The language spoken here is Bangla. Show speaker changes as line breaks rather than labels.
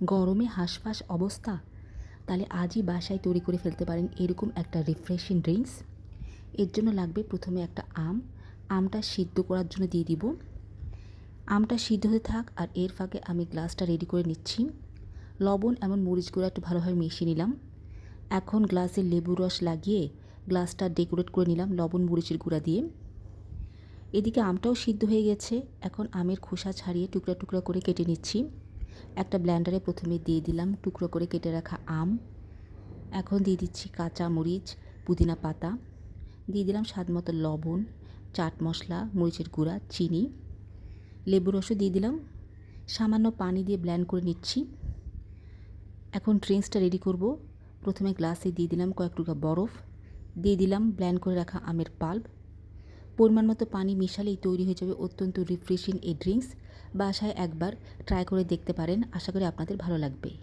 গরমে হাঁসফাঁস অবস্থা? তাহলে আজই বাসায় তৈরি করে ফেলতে পারেন এরকম একটা রিফ্রেশিং ড্রিঙ্কস। এর জন্য লাগবে প্রথমে একটা আমটা সিদ্ধ করার জন্য দিয়ে দিব। আমটা সিদ্ধ হতে থাক আর এর ফাঁকে আমি গ্লাসটা রেডি করে নিচ্ছি। লবণ এবং মরিচ গুঁড়া একটু ভালোভাবে মিশিয়ে নিলাম। এখন গ্লাসে লেবুর রস লাগিয়ে গ্লাসটা ডেকোরেট করে নিলাম লবণ মরিচের গুঁড়া দিয়ে। এদিকে আমটাও সিদ্ধ হয়ে গেছে। এখন আমের খোসা ছাড়িয়ে টুকরা টুকরা করে কেটে নিচ্ছি। একটা ব্লেন্ডারে প্রথমে দিয়ে দিলাম টুকরো করে কেটে রাখা আম। এখন দিয়ে দিচ্ছি কাঁচা মরিচ, পুদিনা পাতা, দিয়ে দিলাম স্বাদ মতো লবণ, চাট মশলা, মরিচের গুঁড়া, চিনি, লেবুর রসও দিয়ে দিলাম। সামান্য পানি দিয়ে ব্লেন্ড করে নিচ্ছি। এখন ড্রিঙ্কসটা রেডি করব। প্রথমে গ্লাসে দিয়ে দিলাম কয়েক টুকরা বরফ, দিয়ে দিলাম ব্লেন্ড করে রাখা আমের পাল্প। পরিমাণ মতো পানি মিশালেই তৈরি হয়ে যাবে অত্যন্ত রিফ্রেশিং এই ড্রিঙ্কস। বাসায় একবার ট্রাই করে দেখতে পারেন, আশা করি আপনাদের ভালো লাগবে।